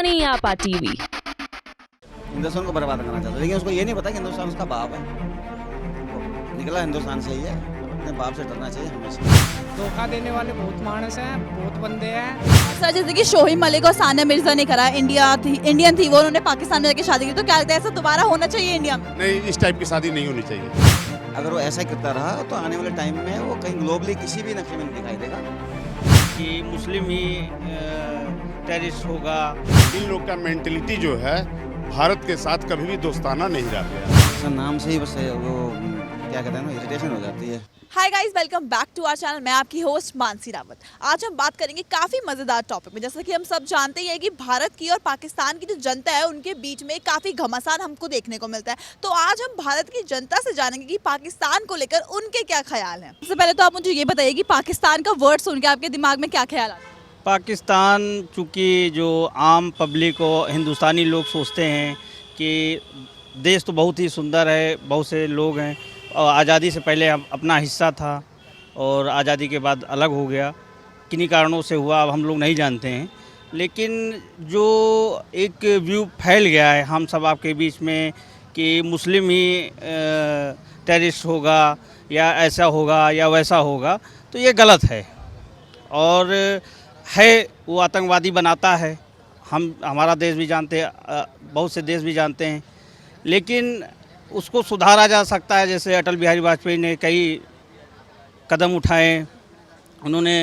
हिंदुस्तानी आपा टीवी। हिंदुस्तान को बर्बाद करना चाहता है, लेकिन उसको ये नहीं पता कि हिंदुस्तान उसका बाप है। वो निकला हिंदुस्तान से ही है, अपने बाप से डरना चाहिए हमेशा। धोखा देने वाले बहुत मानस हैं, बहुत बंदे हैं। सर जैसे कि शोहिब मलिक और सानिया मिर्जा ने करा, इंडियन थी वो, उन्होंने पाकिस्तान में जाके शादी की, तो क्या लगता है ऐसा दोबारा होना चाहिए इंडिया में? नहीं, इस टाइप की शादी नहीं होनी चाहिए। अगर वो ऐसा करता रहा तो आने वाले टाइम में वो कहीं ग्लोबली किसी भी नक्शे में नहीं दिखाई देगा कि मुस्लिम ही टेररिस्ट होगा। इन लोग का मेंटेलिटी जो है भारत के साथ कभी भी दोस्ताना नहीं रह गया। सर नाम से ही बस वो क्या कहते हैं ना, इरिटेशन हो जाती है। Hi guys, welcome back to our channel. मैं आपकी होस्ट मानसी रावत। आज हम बात करेंगे काफ़ी मज़ेदार टॉपिक में। जैसा कि हम सब जानते ही हैं कि भारत की और पाकिस्तान की जो जनता है उनके बीच में काफ़ी घमासान हमको देखने को मिलता है। तो आज हम भारत की जनता से जानेंगे कि पाकिस्तान को लेकर उनके क्या ख्याल हैं। सबसे पहले तो आप मुझे ये बताइए कि पाकिस्तान का वर्ड सुन के आपके दिमाग में क्या ख्याल आता है? पाकिस्तान चूँकि जो आम पब्लिक और हिंदुस्तानी लोग सोचते हैं कि देश तो बहुत ही सुंदर है, बहुत से लोग हैं और आज़ादी से पहले अपना हिस्सा था और आज़ादी के बाद अलग हो गया, किन्हीं कारणों से हुआ, अब हम लोग नहीं जानते हैं। लेकिन जो एक व्यू फैल गया है हम सब आपके बीच में कि मुस्लिम ही टेररिस्ट होगा या ऐसा होगा या वैसा होगा, तो ये गलत है। और है वो आतंकवादी बनाता है, हमारा देश भी जानते हैं, बहुत से देश भी जानते हैं, लेकिन उसको सुधारा जा सकता है। जैसे अटल बिहारी वाजपेयी ने कई कदम उठाए, उन्होंने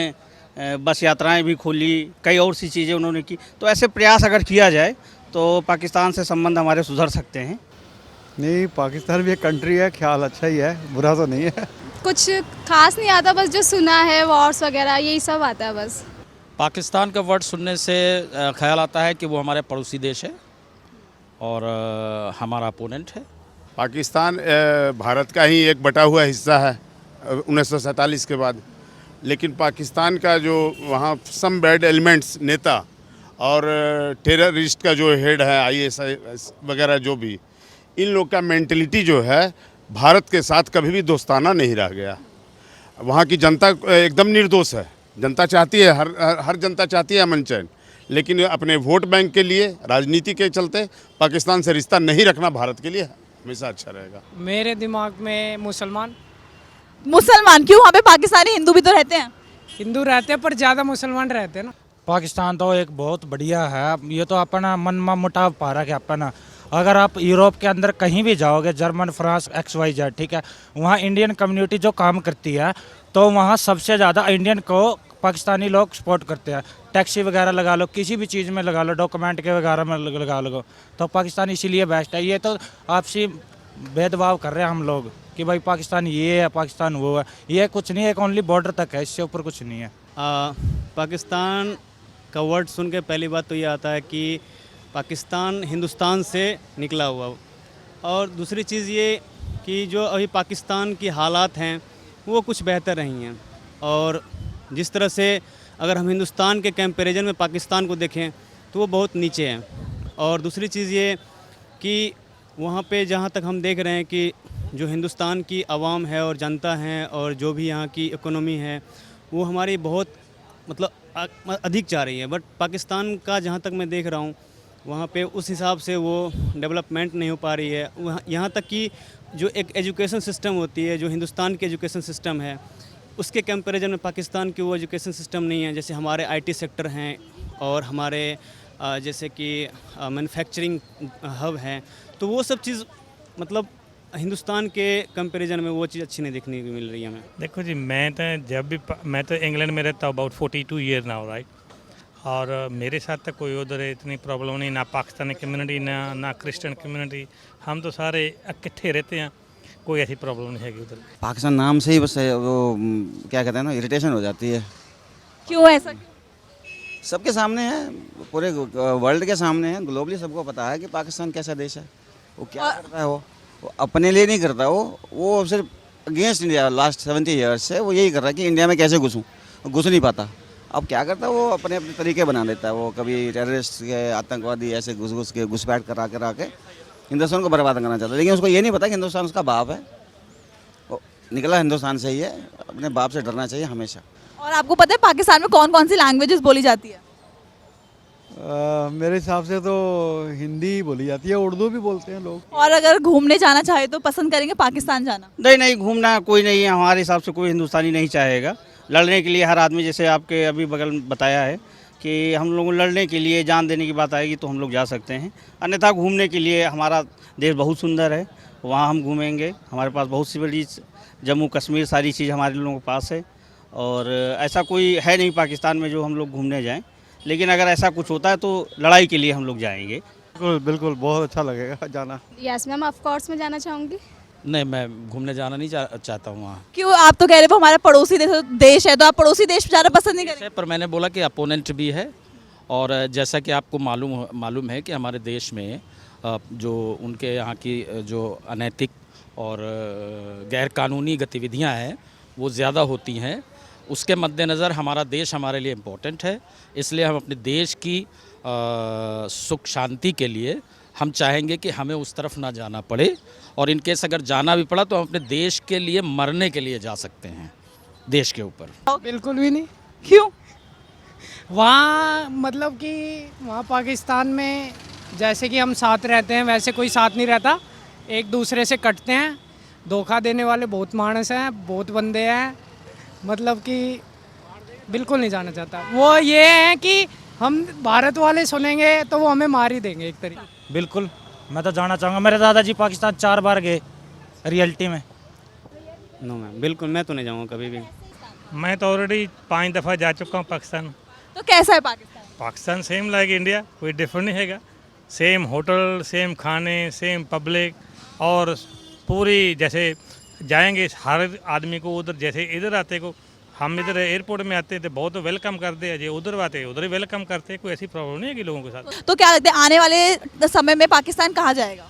बस यात्राएं भी खोली, कई और सी चीज़ें उन्होंने की। तो ऐसे प्रयास अगर किया जाए तो पाकिस्तान से संबंध हमारे सुधर सकते हैं। नहीं, पाकिस्तान भी एक कंट्री है, ख्याल अच्छा ही है, बुरा तो नहीं है। कुछ खास नहीं आता, बस जो सुना है वॉर्स वगैरह यही सब आता है बस। पाकिस्तान का वर्ड सुनने से ख्याल आता है कि वो हमारे पड़ोसी देश है और हमारा अपोनेंट है। पाकिस्तान भारत का ही एक बटा हुआ हिस्सा है 1947 के बाद, लेकिन पाकिस्तान का जो वहाँ सम बैड एलिमेंट्स नेता और टेररिस्ट का जो हेड है ISIS वगैरह, जो भी इन लोग का मेंटेलिटी जो है भारत के साथ कभी भी दोस्ताना नहीं रह गया। वहाँ की जनता एकदम निर्दोष है। जनता चाहती है, हर जनता चाहती है अमन चैन, लेकिन अपने वोट बैंक के लिए, राजनीति के चलते पाकिस्तान से रिश्ता नहीं रखना भारत के लिए हमेशा अच्छा रहेगा। मेरे दिमाग में मुसलमान क्यों? वहाँ पे पाकिस्तानी हिंदू भी तो रहते हैं। हिंदू रहते हैं पर ज़्यादा मुसलमान रहते हैं ना। पाकिस्तान तो एक बहुत बढ़िया है। ये तो अपना मन मुटाव पा रहा है अपना। अगर आप यूरोप के अंदर कहीं भी जाओगे, जर्मन, फ्रांस, XYZ, ठीक है, वहाँ इंडियन कम्युनिटी जो काम करती है, तो वहाँ सबसे ज़्यादा इंडियन को पाकिस्तानी लोग सपोर्ट करते हैं। टैक्सी वगैरह लगा लो, किसी भी चीज़ में लगा लो, डॉक्यूमेंट के वगैरह में लगा लो, तो पाकिस्तान इसीलिए बेस्ट है। ये तो आपसी भेदभाव कर रहे हैं हम लोग कि भाई पाकिस्तान ये है, पाकिस्तान वो है। ये कुछ नहीं है, एक ओनली बॉर्डर तक है, इससे ऊपर कुछ नहीं है। पाकिस्तान का वर्ड सुन के पहली बात तो ये आता है कि पाकिस्तान हिंदुस्तान से निकला हुआ, और दूसरी चीज़ ये कि जो अभी पाकिस्तान की हालात हैं वो कुछ बेहतर नहीं हैं, और जिस तरह से अगर हम हिंदुस्तान के कंपैरिजन में पाकिस्तान को देखें तो वो बहुत नीचे हैं। और दूसरी चीज़ ये कि वहाँ पे जहाँ तक हम देख रहे हैं कि जो हिंदुस्तान की आवाम है और जनता है और जो भी यहाँ की इकोनॉमी है वो हमारी बहुत मतलब अधिक चाह रही है, बट पाकिस्तान का जहाँ तक मैं देख रहा हूँ वहाँ पे उस हिसाब से वो डेवलपमेंट नहीं हो पा रही है। यहाँ तक कि जो एक एजुकेशन सिस्टम होती है, जो हिंदुस्तान की एजुकेशन सिस्टम है, उसके कंपैरिजन में पाकिस्तान की वो एजुकेशन सिस्टम नहीं है। जैसे हमारे IT सेक्टर हैं और हमारे जैसे कि मैन्युफैक्चरिंग हब हैं, तो वो सब चीज़ मतलब हिंदुस्तान के कंपैरिजन में वो चीज़ अच्छी नहीं देखने को मिल रही है हमें। देखो जी, मैं तो इंग्लैंड में रहता हूँ अबाउट 42 ईयर नाउ, राइट। और मेरे साथ तक कोई उधर इतनी प्रॉब्लम नहीं, ना पाकिस्तानी कम्युनिटी ना क्रिश्चियन कम्युनिटी, हम तो सारे इकट्ठे रहते हैं, कोई ऐसी प्रॉब्लम नहीं है उधर। पाकिस्तान नाम से ही बस वो क्या कहते हैं ना, इरिटेशन हो जाती है। क्यों ऐसा? सबके सामने है, पूरे वर्ल्ड के सामने है, ग्लोबली सबको पता है कि पाकिस्तान कैसा देश है। वो क्या करता है, वो अपने लिए नहीं करता, वो सिर्फ अगेंस्ट इंडिया लास्ट 70 ईयर्स से वो यही कर रहा है कि इंडिया में कैसे घुसूँ, घुस नहीं पाता। अब क्या करता है, वो अपने अपने तरीके बना देता है। वो कभी टेररिस्ट के, आतंकवादी ऐसे घुसपैठ करा के हिंदुस्तान को बर्बाद करना चाहता है, लेकिन उसको ये नहीं पता कि हिंदुस्तान उसका बाप है। वो निकला हिंदुस्तान से ही है, अपने बाप से डरना चाहिए हमेशा। और आपको पता है पाकिस्तान में कौन कौन सी लैंग्वेजेस बोली जाती है? मेरे हिसाब से तो हिंदी ही बोली जाती है, उर्दू भी बोलते हैं लोग। और अगर घूमने जाना चाहे तो पसंद करेंगे पाकिस्तान जाना? नहीं नहीं, घूमना कोई नहीं है हमारे हिसाब से, कोई हिंदुस्तानी नहीं चाहेगा। लड़ने के लिए हर आदमी, जैसे आपके अभी बगल में बताया है कि हम लोग लड़ने के लिए जान देने की बात आएगी तो हम लोग जा सकते हैं, अन्यथा घूमने के लिए हमारा देश बहुत सुंदर है, वहाँ हम घूमेंगे। हमारे पास बहुत सी बड़ी जम्मू कश्मीर सारी चीज़ हमारे लोगों के पास है, और ऐसा कोई है नहीं पाकिस्तान में जो हम लोग घूमने जाएं। लेकिन अगर ऐसा कुछ होता है तो लड़ाई के लिए हम लोग जाएंगे। बिल्कुल बिल्कुल, बहुत अच्छा लगेगा जाना। यस मैम, ऑफ कोर्स मैं जाना चाहूँगी। नहीं, मैं घूमने जाना नहीं चाहता हूँ वहाँ। क्यों? आप तो कह रहे हो हमारा पड़ोसी देश है, तो आप पड़ोसी देश जाना पसंद नहीं करेंगे? पर मैंने बोला कि अपोनेंट भी है, और जैसा कि आपको मालूम है कि हमारे देश में जो उनके यहाँ की जो अनैतिक और गैर कानूनी गतिविधियाँ हैं वो ज़्यादा होती हैं। उसके मद्देनज़र हमारा देश हमारे लिए इम्पोर्टेंट है, इसलिए हम अपने देश की सुख शांति के लिए हम चाहेंगे कि हमें उस तरफ ना जाना पड़े, और इन केस अगर जाना भी पड़ा तो हम अपने देश के लिए मरने के लिए जा सकते हैं, देश के ऊपर। बिल्कुल भी नहीं। क्यों? वहाँ मतलब कि वहाँ पाकिस्तान में जैसे कि हम साथ रहते हैं वैसे कोई साथ नहीं रहता, एक दूसरे से कटते हैं, धोखा देने वाले बहुत मानस हैं, बहुत बंदे हैं, मतलब कि बिल्कुल नहीं जाना चाहता। वो ये है कि हम भारत वाले सुनेंगे तो वो हमें मार ही देंगे एक तरीके। बिल्कुल, मैं तो जाना चाहूँगा। मेरे दादाजी पाकिस्तान 4 बार गए रियलिटी में। नो मैम, बिल्कुल मैं तो नहीं जाऊँगा कभी भी। मैं तो ऑलरेडी 5 दफ़ा जा चुका हूँ पाकिस्तान। तो कैसा है Pakistan? Pakistan same like India, कोई डिफरेंट नहीं हैगा। सेम होटल, सेम खाने, सेम पब्लिक, और पूरी जैसे जाएंगे हर आदमी को उधर, जैसे इधर आते को हम इधर एयरपोर्ट में आते थे बहुत वेलकम करते हैं, जो उधर आते उधर ही वेलकम करते हैं, कोई ऐसी प्रॉब्लम नहीं है कि लोगों के साथ। तो क्या लगता है आने वाले समय में पाकिस्तान कहाँ जाएगा?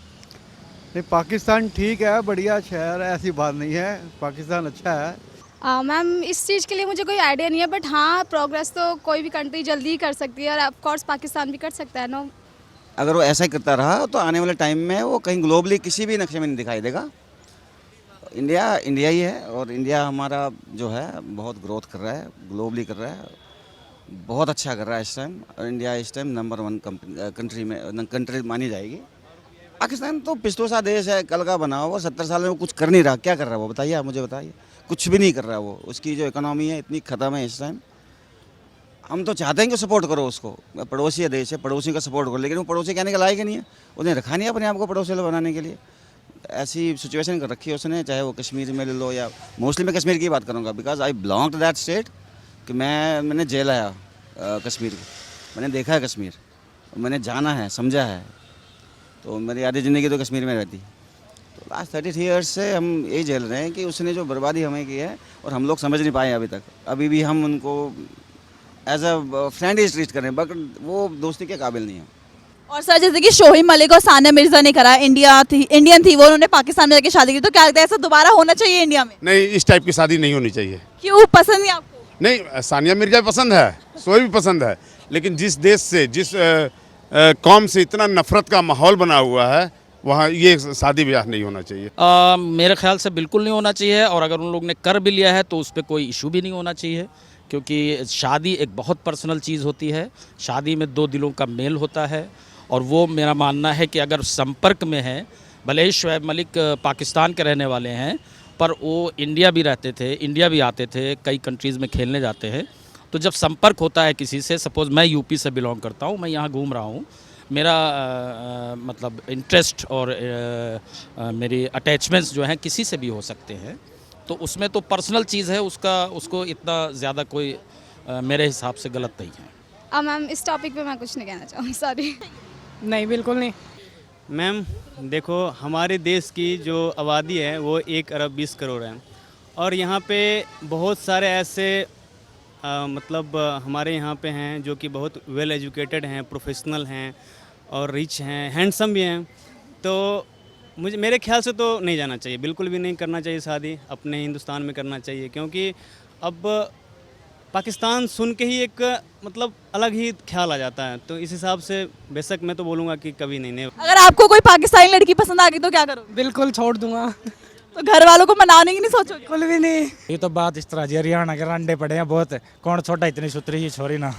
नहीं, पाकिस्तान ठीक है, बढ़िया शहर है, ऐसी बात नहीं है, पाकिस्तान अच्छा है। मैम इस चीज़ के लिए मुझे कोई आइडिया नहीं है, बट हाँ प्रोग्रेस तो कोई भी कंट्री जल्दी ही कर सकती है, और ऑफ कोर्स पाकिस्तान भी कर सकता है। नो, अगर वो ऐसा ही करता रहा तो आने वाले टाइम में वो कहीं ग्लोबली किसी भी नक्शे में नहीं दिखाई देगा। इंडिया इंडिया ही है, और इंडिया हमारा जो है बहुत ग्रोथ कर रहा है, ग्लोबली कर रहा है, बहुत अच्छा कर रहा है इस टाइम, और इंडिया इस टाइम नंबर 1 कंट्री मानी जाएगी। पाकिस्तान तो पिछड़ोसा देश है, कल का बना हुआ, 70 साल में वो कुछ कर नहीं रहा। क्या कर रहा है वो, बताइए आप मुझे, बताइए। कुछ भी नहीं कर रहा वो, उसकी जो इकोनॉमी है इतनी ख़त्म है इस टाइम। हम तो चाहते हैं कि सपोर्ट करो उसको, पड़ोसी देश है, पड़ोसी का सपोर्ट करो, लेकिन वो पड़ोसी कहने के लायक ही नहीं है, उसने रखा नहीं अपने आप को पड़ोसी बनाने के लिए। ऐसी सिचुएशन कर रखी है उसने, चाहे वो कश्मीर में ले लो, या मोस्टली मैं कश्मीर की बात करूँगा because I belong to that state, कि मैंने जेल आया कश्मीर की, मैंने देखा है कश्मीर, मैंने जाना है, समझा है, तो मेरी आधी ज़िंदगी तो कश्मीर में रहती। तो लास्ट 33 ईयर्स से हम यही झेल रहे हैं कि उसने जो बर्बादी हमें की है, और हम लोग समझ नहीं पाए अभी तक। अभी भी हम उनको एज अ फ्रेंड ही ट्रीट करें, बट वो दोस्ती के काबिल नहीं है। और सर जैसे कि शोहिब मलिक और सानिया मिर्जा ने करा, इंडियन थी वो, उन्होंने पाकिस्तान में जाके शादी की, तो क्या लगता है ऐसा दोबारा होना चाहिए इंडिया में? नहीं, इस टाइप की शादी नहीं होनी चाहिए। क्यों, पसंद नहीं आपको? नहीं, सानिया मिर्जा पसंद है, शोएब भी पसंद है, लेकिन जिस देश से, जिस कौम से इतना नफरत का माहौल बना हुआ है, वहाँ ये शादी ब्याह नहीं होना चाहिए। मेरे ख्याल से बिल्कुल नहीं होना चाहिए, और अगर उन लोग ने कर भी लिया है तो उस पर कोई इशू भी नहीं होना चाहिए, क्योंकि शादी एक बहुत पर्सनल चीज़ होती है। शादी में 2 दिलों का मेल होता है, और वो मेरा मानना है कि अगर संपर्क में है, भले ही शोएब मलिक पाकिस्तान के रहने वाले हैं, पर वो इंडिया भी रहते थे, इंडिया भी आते थे, कई कंट्रीज़ में खेलने जाते हैं, तो जब संपर्क होता है किसी से, सपोज़ मैं यूपी से बिलोंग करता हूँ, मैं यहाँ घूम रहा हूँ, मेरा मतलब इंटरेस्ट और मेरी अटैचमेंट्स जो हैं किसी से भी हो सकते हैं, तो उसमें तो पर्सनल चीज़ है, उसको इतना ज़्यादा कोई मेरे हिसाब से गलत नहीं है। मैम इस टॉपिक पे मैं कुछ नहीं कहना चाहूँगी, सॉरी। नहीं, बिल्कुल नहीं। मैम देखो, हमारे देश की जो आबादी है वो 1 अरब 20 करोड़ है, और यहाँ पे बहुत सारे ऐसे मतलब हमारे यहाँ पे हैं जो कि बहुत वेल एजुकेटेड हैं, प्रोफेशनल हैं, और रिच हैं, हैंडसम भी हैं। तो मेरे ख्याल से तो नहीं जाना चाहिए, बिल्कुल भी नहीं करना चाहिए शादी, अपने हिंदुस्तान में करना चाहिए, क्योंकि अब पाकिस्तान सुन के ही एक मतलब अलग ही ख्याल आ जाता है। तो इस हिसाब से बेशक मैं तो बोलूँगा कि कभी नहीं। अगर आपको कोई पाकिस्तानी लड़की पसंद आ गई तो क्या करोगे? बिल्कुल छोड़ दूंगा। तो घर वालों को मनाने की नहीं सोचोगे? बिल्कुल भी नहीं। ये तो बात इस तरह जी, हरियाणा के अंडे पड़े हैं बहुत, कौन छोटा इतनी सुतरी ही छोरी ना।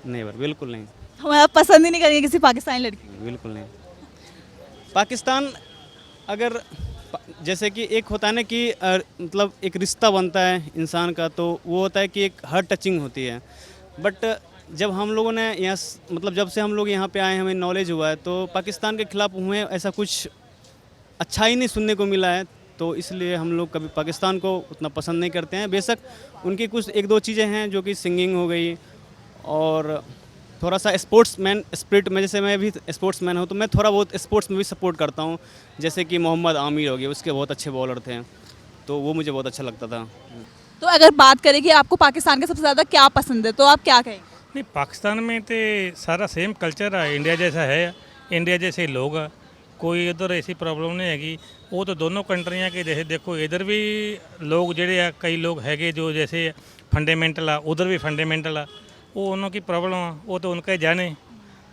नहीं, बिल्कुल नहीं। हमारा पसंद ही नहीं करेंगे किसी पाकिस्तानी लड़की को। बिल्कुल नहीं। पाकिस्तान अगर जैसे कि एक होता है ना कि मतलब एक रिश्ता बनता है इंसान का, तो वो होता है कि एक हार्ट टचिंग होती है। बट जब हम लोगों ने यहाँ मतलब जब से हम लोग यहाँ पे आए, हमें नॉलेज हुआ है, तो पाकिस्तान के खिलाफ हमें ऐसा कुछ अच्छा ही नहीं सुनने को मिला है। तो इसलिए हम लोग कभी पाकिस्तान को उतना पसंद नहीं करते हैं। बेशक उनकी कुछ एक दो चीज़ें हैं, जो कि सिंगिंग हो गई और थोड़ा सा स्पोर्ट्समैन स्पिरिट में, जैसे मैं भी स्पोर्ट्समैन हूँ तो मैं थोड़ा बहुत स्पोर्ट्स में भी सपोर्ट करता हूँ। जैसे कि मोहम्मद आमिर हो गए, उसके बहुत अच्छे बॉलर थे, तो वो मुझे बहुत अच्छा लगता था। तो अगर बात करें कि आपको पाकिस्तान का सबसे ज़्यादा क्या पसंद है, तो आप क्या कहेंगे? नहीं, पाकिस्तान में तो सारा सेम कल्चर है, इंडिया जैसा है, इंडिया जैसे ही लोग हैं, कोई उधर ऐसी प्रॉब्लम नहीं हैगी। वो तो दोनों कंट्रियां के जैसे देखो, इधर भी लोग जेडे आ, कई लोग हैगे जो जैसे फंडामेंटल आ, उधर भी फंडामेंटल आ, वो उन्हों की प्रॉब्लम आ, वो तो उनका ही जाने।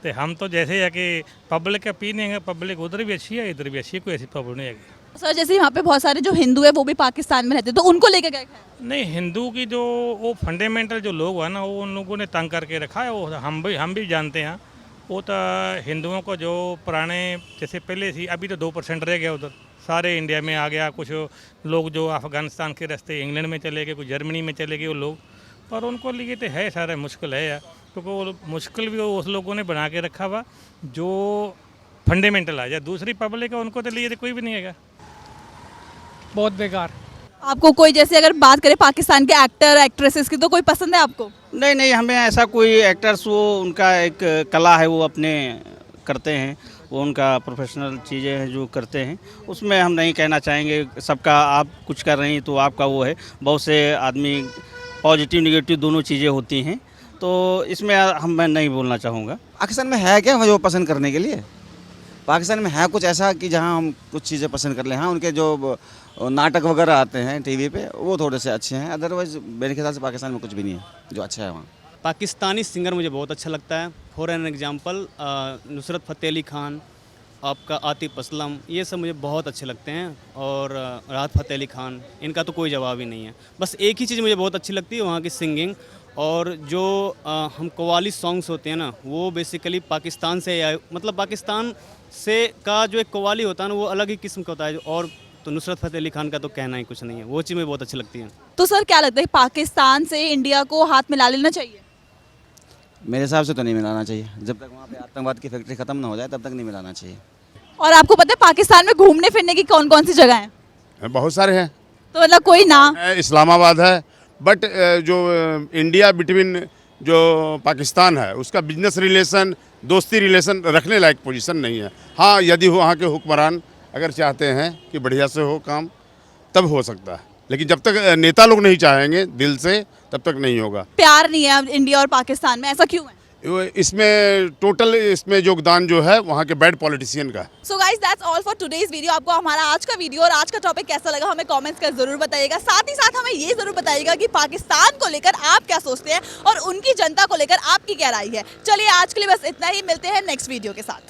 तो हम तो जैसे है कि पब्लिक का पी नहीं है, पब्लिक उधर भी अच्छी है, इधर भी अच्छी है, कोई ऐसी प्रॉब्लम नहीं हैगी। सर जैसे यहाँ पे बहुत सारे जो हिंदू है वो भी पाकिस्तान में रहते हैं, तो उनको लेकर क्या ख्याल है? नहीं, हिंदू की जो वो फंडामेंटल जो लोग हैं ना, वो उन लोगों ने तंग करके रखा है। वो हम भी जानते हैं। वो तो हिंदुओं को जो पुराने जैसे पहले थी, अभी तो 2% रह गया उधर, सारे इंडिया में आ गया। कुछ लोग जो अफ़गानिस्तान के रास्ते इंग्लैंड में चले गए, कुछ जर्मनी में चले गए वो लोग, पर उनको लिए तो है सारा मुश्किल है यार, क्योंकि वो मुश्किल भी उस लोगों ने बना के रखा हुआ जो फंडामेंटल आ जाए। दूसरी पब्लिक है, उनको तो लिए तो कोई भी नहीं है। बहुत बेकार। आपको कोई, जैसे अगर बात करें पाकिस्तान के एक्टर एक्ट्रेसेस की, तो कोई पसंद है आपको? नहीं नहीं, हमें ऐसा कोई एक्टर्स, वो उनका एक कला है, वो अपने करते हैं, वो उनका प्रोफेशनल चीज़ें हैं जो करते हैं, उसमें हम नहीं कहना चाहेंगे। सबका आप कुछ कर रही तो आपका वो है। बहुत से आदमी पॉजिटिव निगेटिव दोनों चीज़ें होती हैं, तो इसमें मैं नहीं बोलना चाहूँगा। पाकिस्तान में है क्या जो पसंद करने के लिए? पाकिस्तान में है कुछ ऐसा कि जहाँ हम कुछ चीज़ें पसंद कर लें? हाँ, उनके जो नाटक वगैरह आते हैं टीवी पे, वो थोड़े से अच्छे हैं, अदरवाइज मेरे ख्याल से पाकिस्तान में कुछ भी नहीं है जो अच्छा है वहाँ। पाकिस्तानी सिंगर मुझे बहुत अच्छा लगता है। For an example Nusrat Fateh Ali Khan, आपका आतिफ असलम, ये सब मुझे बहुत अच्छे लगते हैं। और राहत फ़तेह अली खान, इनका तो कोई जवाब ही नहीं है। बस एक ही चीज़ मुझे बहुत अच्छी लगती है, वहाँ की सिंगिंग। और जो हम कव्वाली सॉन्ग्स होते हैं ना, वो बेसिकली पाकिस्तान से आए, मतलब पाकिस्तान से का जो एक कव्वाली होता है ना, वो अलग ही किस्म का होता है। और तो नुसरत फ़तेह अली खान का तो कहना ही कुछ नहीं है, वो चीज़ मुझे बहुत अच्छी लगती है। तो सर क्या लगता है, पाकिस्तान से इंडिया को हाथ मिला लेना चाहिए? मेरे हिसाब से तो नहीं मिलाना चाहिए। जब तक वहाँ पे आतंकवाद की फैक्ट्री ख़त्म ना हो जाए तब तक नहीं मिलाना चाहिए। और आपको पता है पाकिस्तान में घूमने फिरने की कौन कौन सी जगह हैं? बहुत सारे हैं। तो मतलब कोई नाम? इस्लामाबाद है, बट जो इंडिया बिटवीन जो पाकिस्तान है, उसका बिजनेस रिलेशन, दोस्ती रिलेशन रखने लायक पोजीशन नहीं है। हाँ, यदि वहाँ के हुक्मरान अगर चाहते हैं कि बढ़िया से हो काम, तब हो सकता है, लेकिन जब तक नेता लोग नहीं चाहेंगे दिल से, तब तक नहीं होगा। प्यार नहीं है इंडिया और पाकिस्तान में, ऐसा क्यों है? इसमें टोटल इसमें योगदान जो है वहाँ के बैड पॉलिटिशियन का। So guys, that's all for today's video. आपको हमारा आज का वीडियो और आज का टॉपिक कैसा लगा हमें कमेंट्स कर जरूर बताइएगा। साथ ही साथ हमें ये जरूर बताइएगा कि पाकिस्तान को लेकर आप क्या सोचते हैं और उनकी जनता को लेकर आपकी क्या राय है। चलिए आज के लिए बस इतना ही, मिलते हैं नेक्स्ट वीडियो के साथ।